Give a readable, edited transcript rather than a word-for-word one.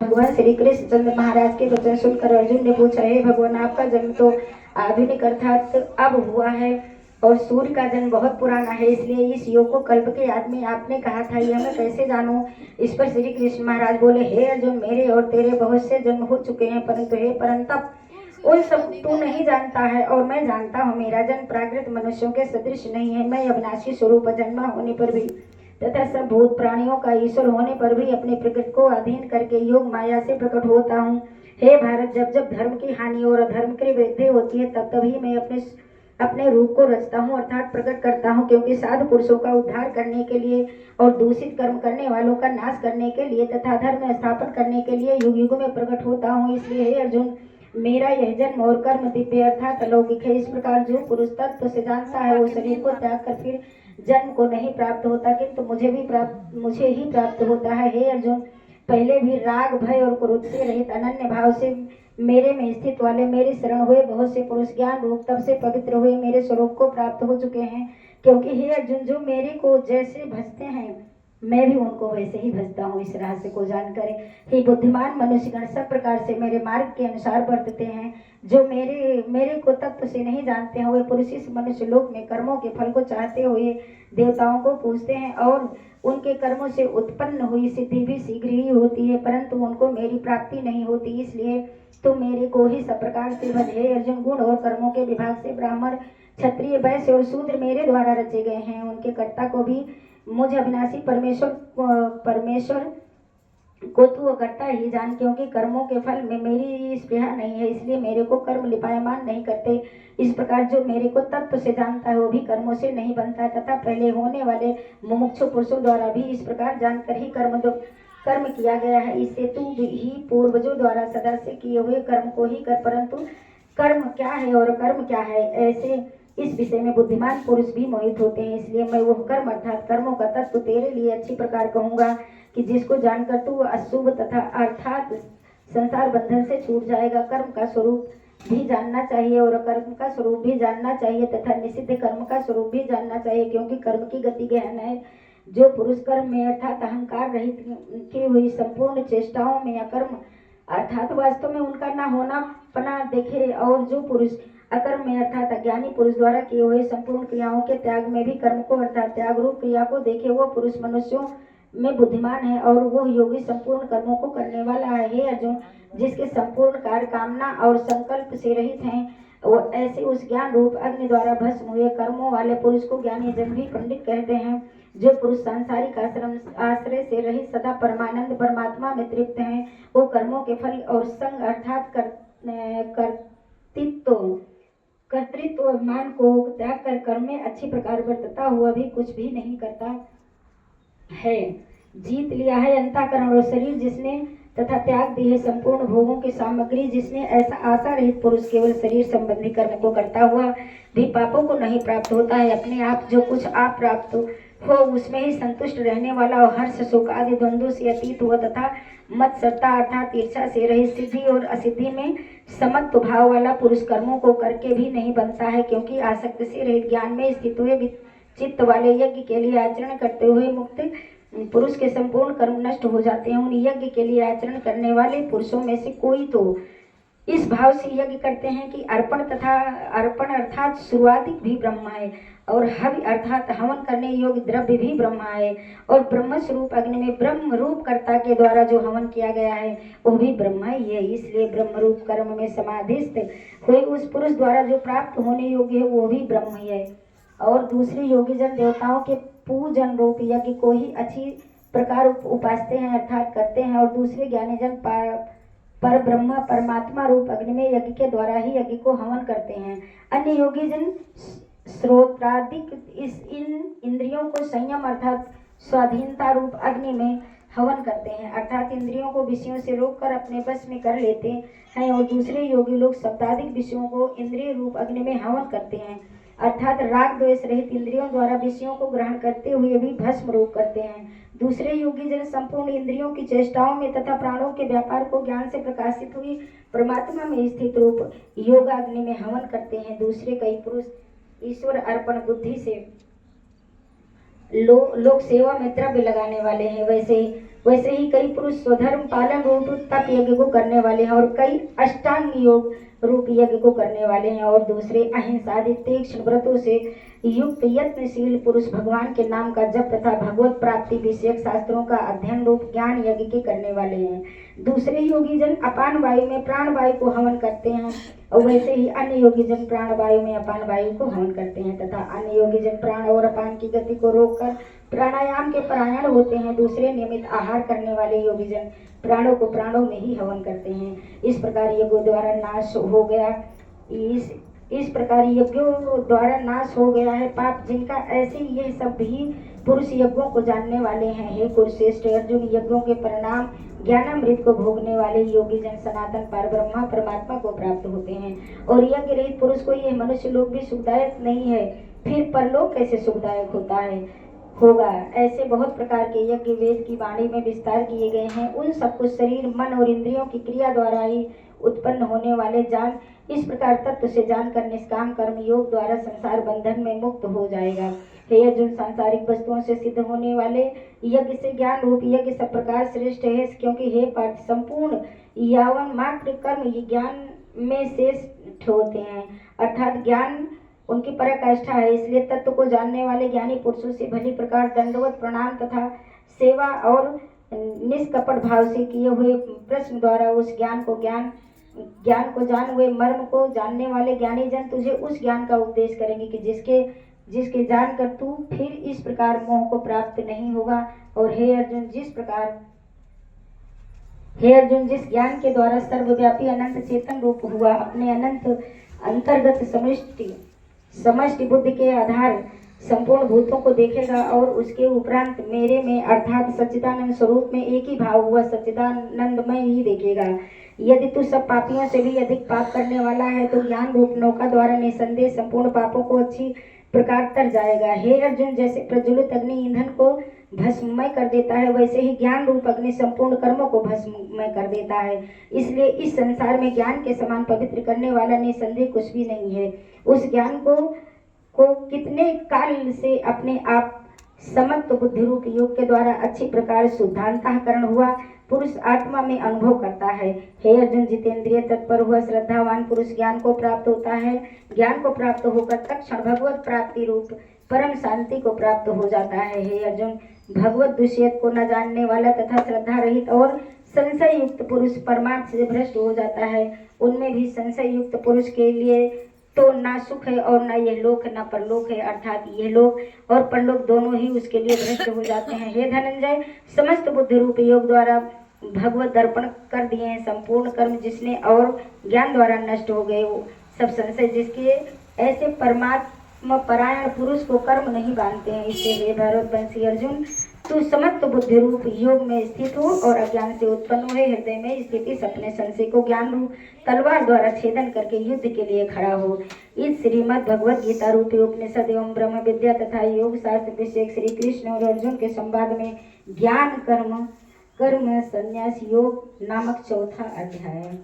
भगवान श्री कृष्ण चंद्र महाराज के वचन सुनकर अर्जुन ने पूछा, हे भगवान, आपका जन्म तो आधुनिक अर्थात अब हुआ है और सूर्य का जन्म बहुत पुराना है, इसलिए इस योग को कल्प के याद में आपने कहा था, यह मैं कैसे जानूं। इस पर श्री कृष्ण महाराज बोले, हे अर्जुन, मेरे और तेरे बहुत से जन्म हो चुके हैं, परंतु हे परंतप, उन सब तू नहीं जानता है और मैं जानता हूँ। मेरा जन्म प्राकृत मनुष्यों के सदृश नहीं है। मैं अविनाशी स्वरूप जन्मा होने पर भी तथा सब भूत प्राणियों का ईश्वर होने पर भी अपने प्रकृति को अधीन करके योग माया से प्रकट होता हूँ। हे भारत, जब जब धर्म की हानि और अधर्म की वृद्धि होती है, तब तभी मैं अपने रूप को रचता हूँ अर्थात प्रकट करता हूँ, क्योंकि साधु पुरुषों का उद्धार करने के लिए और दूषित कर्म करने वालों का नाश करने के लिए तथा धर्म स्थापन करने के लिए युग युग में प्रकट होता हूँ। इसलिए हे अर्जुन, मेरा यह जन्म और कर्म दिव्य अर्थात अलौकिक है। इस प्रकार जो पुरुष तत्व से जानता है, वो शरीर को त्याग कर फिर जन्म को नहीं प्राप्त होता, किंतु मुझे ही प्राप्त होता है। हे अर्जुन, पहले भी राग, भय और क्रोध से रहित अनन्य भाव से मेरे में स्थित वाले मेरे शरण हुए बहुत से पुरुष ज्ञान रूप तब से पवित्र हुए मेरे स्वरूप को प्राप्त हो चुके हैं। क्योंकि हे अर्जुन, जो मेरे को जैसे भजते हैं, मैं भी उनको वैसे ही भजता हूँ। इस रहस्य को जानकर हे बुद्धिमान मनुष्यगण सब प्रकार से मेरे मार्ग के अनुसार बरतते हैं। जो मेरे को तत्व से नहीं जानते हैं, वे पुरुष इस मनुष्य लोक में कर्मों के फल को चाहते हुए देवताओं को पूजते हैं और उनके कर्मों से उत्पन्न हुई सिद्धि भी शीघ्र ही होती है, परंतु उनको मेरी प्राप्ति नहीं होती। इसलिए तो मेरे को ही सब प्रकार से भज। हे अर्जुन, गुण और कर्मों के विभाग से ब्राह्मण, क्षत्रिय, वैश्य और शूद्र मेरे द्वारा रचे गए हैं। उनके कर्ता को भी मुझ अविनाशी परमेश्वर को तू करता ही जान, क्योंकि कर्मों के फल में मेरी स्पृहा नहीं है, इसलिए मेरे को कर्म लिपायमान नहीं करते। इस प्रकार जो मेरे को तत्व से जानता है, वो भी कर्मों से नहीं बनता तथा पहले होने वाले मुमुक्षु पुरुषों द्वारा भी इस प्रकार जानकर ही कर्म किया गया है। इससे तू ही पूर्वजों द्वारा सदा से किए हुए कर्म को ही कर, परंतु कर्म क्या है और कर्म क्या है, ऐसे इस विषय में बुद्धिमान पुरुष भी मोहित होते हैं। इसलिए मैं वह कर्म अर्थात कर्मों का तत्व तेरे लिए अच्छी प्रकार कहूंगा कि जिसको जानकर तू अशुभ तथा अर्थात संसार बंधन से छूट जाएगा। कर्म का स्वरूप भी जानना चाहिए और कर्म का स्वरूप भी जानना चाहिए तथा निषिद्ध कर्म का स्वरूप भी जानना चाहिए, क्योंकि कर्म की गति गहन है। जो पुरुष कर्म में अर्थात अहंकार रहित की हुई संपूर्ण चेष्टाओं में अकर्म अर्थात वास्तव में उनका न होना पना देखे, और जो पुरुष अकर्म में अर्थात अज्ञानी पुरुष द्वारा किए हुए संपूर्ण क्रियाओं के त्याग में भी कर्म को अर्थात त्याग रूप क्रिया को देखे, वो पुरुष मनुष्यों में बुद्धिमान है और वो योगी संपूर्ण कर्मों को करने वाला है। हे अर्जुन, जिसके संपूर्ण कार्य कामना और संकल्प से रहित हैं, वो ऐसे उस ज्ञान रूप अग्नि द्वारा भस्म हुए कर्मों वाले पुरुष को ज्ञानी जन भी पंडित कहते हैं। जो पुरुष सांसारिक आश्रय से रहित सदा परमानंद परमात्मा में तृप्त हैं, वो कर्मों के फल और संग अर्थात कर्तृत्व अभिमान को त्याग कर कर्म में अच्छी प्रकार बरतता हुआ भी कुछ भी नहीं करता है। जीत लिया है अंतःकरण और शरीर जिसने तथा त्याग दी है संपूर्ण भोगों की सामग्री जिसने, ऐसा आशा रहित पुरुष केवल शरीर संबंधी कर्म को करता हुआ भी पापों को नहीं प्राप्त होता है। अपने आप जो कुछ आप प्राप्त हो उसमें ही संतुष्ट रहने वाला और हर्ष सुख आदि द्वंद्वों से अतीत हुआ तथा मत्सरता अर्थात ईर्षा से रहित सिद्धि और असिद्धि में समत्व भाव वाला पुरुष कर्मों को करके भी नहीं बनता है, क्योंकि आसक्ति से रहित ज्ञान में स्थित हुए चित्त वाले यज्ञ के लिए आचरण करते हुए मुक्त पुरुष के संपूर्ण कर्म नष्ट हो जाते हैं। उन यज्ञ के लिए आचरण करने वाले पुरुषों में से कोई तो इस भाव से यज्ञ करते हैं कि अर्पण अर्थात शुरुआतिक भी ब्रह्म है और हवि अर्थात हवन करने योग्य द्रव्य भी ब्रह्म है, और ब्रह्म स्वरूप अग्नि में ब्रह्म रूप कर्ता के द्वारा जो हवन किया गया है वो भी ब्रह्म ही है। इसलिए ब्रह्म रूप कर्म में समाधिस्थ हुए उस पुरुष द्वारा जो प्राप्त होने योग्य है वो भी ब्रह्म ही है। और दूसरे योगी जन देवताओं के पूजन रूप यज्ञ को ही अच्छी प्रकार उपासते हैं अर्थात करते हैं, और दूसरे ज्ञानी जन पर ब्रह्म परमात्मा रूप अग्नि में यज्ञ के द्वारा ही यज्ञ को हवन करते हैं। अन्य योगी जन श्रोत्रादिक इन इंद्रियों को संयम अर्थात स्वाधीनता रूप अग्नि में हवन करते हैं, अर्थात इंद्रियों को विषयों से रोककर अपने बस में कर लेते हैं, और दूसरे योगी लोग शब्दादिक विषयों को इंद्रिय रूप अग्नि में हवन करते हैं, अर्थात राग द्वेष रहित इंद्रियों द्वारा विषयों को ग्रहण करते हुए भी भस्म रूप करते हैं। दूसरे योगी जन संपूर्ण इंद्रियों की चेष्टाओं में तथा प्राणों के व्यापार को ज्ञान से प्रकाशित हुई परमात्मा में स्थित रूप योगाग्नि में हवन करते हैं। दूसरे कई पुरुष ईश्वर अर्पण बुद्धि से लोक सेवा में द्रव्य लगाने वाले हैं, वैसे वैसे ही कई पुरुष स्वधर्म पालन रूप तप यज्ञ को करने वाले हैं और कई अष्टांग योग रूप यज्ञ को करने वाले हैं और दूसरे अहिंसा तीक्ष्ण व्रतों से युक्त यत्नशील पुरुष भगवान के नाम का जप तथा भगवत प्राप्ति विषयक शास्त्रों का अध्ययन रूप ज्ञान यज्ञ के करने वाले हैं। दूसरे योगी जन अपान वायु में प्राण वायु को हवन करते हैं और वैसे ही अन्य योगी जन प्राण वायु में अपान वायु को हवन करते हैं तथा अन्य योगी जन प्राण और अपान की गति को रोककर प्राणायाम के परायण होते हैं। दूसरे नियमित आहार करने वाले योगी जन प्राणों को प्राणों में ही हवन करते हैं। इस प्रकार यज्ञों द्वारा नाश हो गया इस प्रकार यज्ञों द्वारा नाश हो गया है पाप जिनका, ऐसे ये सब भी पुरुष यज्ञों को जानने वाले हैं। हे कुरुश्रेष्ठ अर्जुन, यज्ञों के परिणाम ज्ञानामृत को भोगने वाले योगी जन सनातन पार ब्रह्मा परमात्मा को प्राप्त होते हैं और यज्ञ रहित पुरुष को यह मनुष्य लोक भी सुखदायक नहीं है, फिर परलोक कैसे सुखदायक होगा। ऐसे बहुत प्रकार के यज्ञ वेद की वाणी में विस्तार किए गए हैं। उन सबको शरीर मन और इंद्रियों की क्रिया द्वारा ही उत्पन्न होने वाले जान इस प्रकार तत्व से जानकर निष्काम कर्म योग द्वारा संसार बंधन में मुक्त हो जाएगा। हे अर्जुन, सांसारिक वस्तुओं से सिद्ध होने वाले यज्ञ से ज्ञान रूप यज्ञ सब प्रकार श्रेष्ठ है, क्योंकि हे पार्थ संपूर्ण यावन मात्र कर्म ये ज्ञान में शेष होते हैं, अर्थात ज्ञान उनकी पराकाष्ठा है। इसलिए तत्व को जानने वाले ज्ञानी पुरुषों से भली प्रकार दंडवत प्रणाम तथा सेवा और निष्कपट भाव से किए हुए प्रश्न द्वारा उस ज्ञान को जान हुए मर्म को जानने वाले ज्ञानी जन तुझे उस ज्ञान का उपदेश करेंगे कि जिसके जानकर तू फिर इस प्रकार मोह को प्राप्त नहीं होगा। और हे अर्जुन, जिस ज्ञान के द्वारा सर्वव्यापी अनंत चेतन रूप हुआ अपने अनंत अंतर्गत समष्टि बुद्धि के आधार संपूर्ण भूतों को देखेगा और उसके उपरांत मेरे में अर्थात सच्चिदानंद स्वरूप में एक ही भाव हुआ सच्चिदानंदमय ही देखेगा। यदि तू सब पापियों से भी अधिक पाप करने वाला है तो ज्ञान रूप नौका द्वारा निसंदेह संपूर्ण पापों को अच्छी प्रकार तर जाएगा। हे अर्जुन, जैसे प्रज्वलित अग्नि ईंधन को भस्ममय कर देता है, वैसे ही ज्ञान रूप अग्नि संपूर्ण कर्मों को भस्ममय कर देता है। इसलिए इस संसार में ज्ञान के समान पवित्र करने वाला निसंदेह कुछ भी नहीं है। उस ज्ञान को कितने काल से अपने आप समत्व बुद्धि रूप योग के द्वारा अच्छी प्रकार शुद्धांतःकरण हुआ पुरुष आत्मा में अनुभव करता है। हे अर्जुन, जितेंद्रिय तत्पर हुआ श्रद्धावान पुरुष ज्ञान को प्राप्त होता है। ज्ञान को प्राप्त होकर तत्क्षण भगवत प्राप्ति रूप परम शांति को प्राप्त हो जाता है। हे अर्जुन, भगवत विषय को न जानने वाला तथा श्रद्धा रहित और संशय युक्त पुरुष परमार्थ से भ्रष्ट हो जाता है। उनमें भी संशय युक्त पुरुष के लिए तो ना सुख है और ना यह लोक ना परलोक है, अर्थात यह लोक और परलोक दोनों ही उसके लिए भ्रष्ट हो जाते हैं। हे धनंजय, समस्त बुद्धि रूप योग द्वारा भगवत दर्पण कर दिए हैं संपूर्ण कर्म जिसने और ज्ञान द्वारा नष्ट हो गए वो सब संशय जिसके ऐसे परमात्मा परायण पुरुष को कर्म नहीं बांधते हैं। इससे हे भारतवंशी अर्जुन, तू समस्त बुद्धि रूप योग में स्थित हो और अज्ञान से उत्पन्न हुए हृदय में स्थिति अपने संशय को ज्ञान रूप तलवार द्वारा छेदन करके युद्ध के लिए खड़ा हो। इस श्रीमद् भगवद गीता रूपी उपनिषद एवं ब्रह्म विद्या तथा योग शास्त्र विषय श्री कृष्ण और अर्जुन के संवाद में ज्ञान कर्म संन्यास योग नामक चौथा अध्याय।